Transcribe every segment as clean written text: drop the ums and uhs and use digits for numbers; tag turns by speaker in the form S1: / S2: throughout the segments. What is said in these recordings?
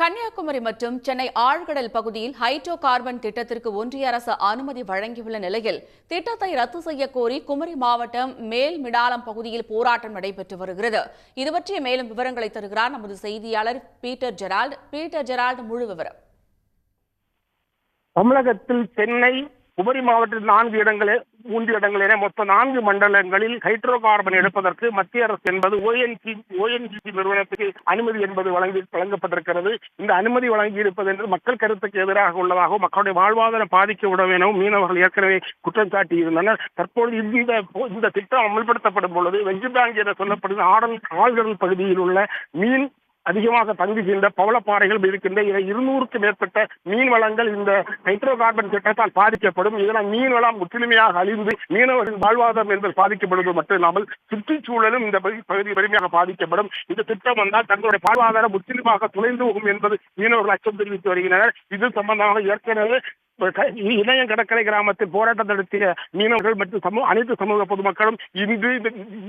S1: கன்னியாகுமரி மற்றும் சென்னை ஆழ்கடல் பகுதியில் ஹைட்ரோ கார்பன் திட்டத்திற்கு ஒன்றிய அரசு அனுமதி வழங்கியுள்ள நிலையில் திட்டத்தை ரத்து செய்யக் கோரி குமரி மாவட்டம் மேல்மிடாலம் பகுதியில் போராட்டம் நடைபெற்று வருகிறது. இதுபற்றிய மேலும் விவரங்களை தருகிறார் நமது செய்தியாளர் பீட்டர் ஜெரால்ட். முழு விவரம்.
S2: தமிழகத்தில் சென்னை, குமரி மாவட்டத்தில் 3 இடங்களிலே மொத்தம் 4 மண்டலங்களில் ஹைட்ரோ கார்பன் எடுப்பதற்கு மத்திய அரசு என்பது ஓஎன்ஜிசி நிறுவனத்துக்கு அனுமதி என்பது வழங்கப்பட்டிருக்கிறது. இந்த அனுமதி வழங்கி இருப்பது என்று மக்கள் கருத்துக்கு எதிராக உள்ளதாகவும் மக்களுடைய வாழ்வாதாரம் பாதிக்க விடும் எனவும் மீனவர்கள் ஏற்கனவே குற்றம் சாட்டியிருந்தனர். தற்போது இந்த திட்டம் அமல்படுத்தப்படும் பொழுது வெஞ்சு பேங்க் என சொல்லப்படுகிற ஆழ்கடல் பகுதியில் உள்ள மீன் அதிகமாக தங்குகின்ற பவளப்பாறைகள் இருக்கின்ற 200க்கும் மேற்பட்ட மீன் வளங்கள் இந்த ஹைட்ரோ கார்பன் திட்டத்தால் பாதிக்கப்படும். இதனால் மீன் வளம் முற்றிலுமையாக அழிந்து மீனவர்களின் வாழ்வாதாரம் என்பது பாதிக்கப்படுவது மட்டுமில்லாமல் சுற்றுச்சூழலும் இந்த பகுதி பெருமையாக பாதிக்கப்படும். இந்த திட்டம் வந்தால் தங்களுடைய வாழ்வாதாரம் முற்றிலுமாக துளைந்து போகும் என்பது மீனவர்கள் அச்சம் தெரிவித்து வருகின்றனர். இது சம்பந்தமாக ஏற்கனவே இணையம் கடற்கரை கிராமத்தில் போராட்டம் நடத்திய மீனவர்கள் மற்றும் அனைத்து சமூக பொதுமக்களும் இன்று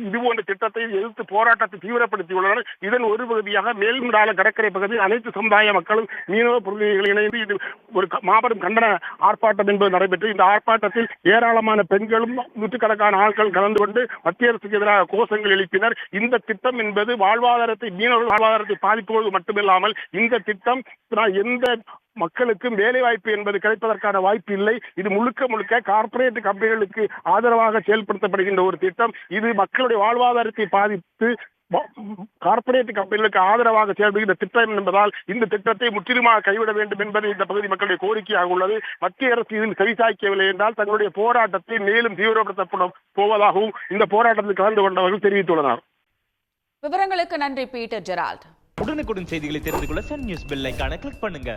S2: இதுபோன்ற திட்டத்தை எதிர்த்து போராட்டத்தை தீவிரப்படுத்தியுள்ளனர். இதன் ஒரு பகுதியாக மேல்மிடாலம் கடற்கரை பகுதியில் அனைத்து சமுதாய மக்களும் மீனவ பிரதிநிதிகள் இணைந்து இது ஒரு மாபெரும் கண்டன ஆர்ப்பாட்டம் என்பது நடைபெற்று இந்த ஆர்ப்பாட்டத்தில் ஏராளமான பெண்களும் நூற்றுக்கணக்கான ஆட்கள் கலந்து கொண்டு மத்திய அரசுக்கு எதிராக கோஷங்கள் எழுப்பினர். இந்த திட்டம் என்பது மீனவர்கள் வாழ்வாதாரத்தை பாதிப்புவது மட்டுமில்லாமல் இந்த திட்டம் எந்த மக்களுக்கும் வேலைவாய்ப்பு என்பது கிடைப்பதற்கான வாய்ப்பு இல்லை. இது முழுக்க கார்ப்பரேட் கம்பெனிகளுக்கு ஆதரவாக செயல்படுத்தப்படுகின்ற ஒரு திட்டம். இது மக்களுடைய வாழ்வாதாரத்தை பாதித்து கார்ப்பரேட் கம்பெனிகளுக்கு ஆதரவாக செயல்படுகின்ற திட்டம் என்பதால் இந்த திட்டத்தை முற்றிலுமாக கைவிட வேண்டும் என்பது இந்த பகுதி மக்களுடைய கோரிக்கையாக உள்ளது. மத்திய அரசு இதில் செவிசாய்க்கவில்லை என்றால் தங்களுடைய போராட்டத்தை மேலும் தீவிரப்படுத்தப்படும் போவதாகவும் இந்த போராட்டத்தில் கலந்து கொண்டவர்கள் தெரிவித்துள்ளனர்.
S1: விவரங்களுக்கு நன்றி பீட்டர் ஜெரால்ட்.
S3: உடனுக்குடன் செய்திகளை தெரிந்து கொள்ள சன் நியூஸ் பெல் ஐகானை கிளிக் பண்ணுங்க.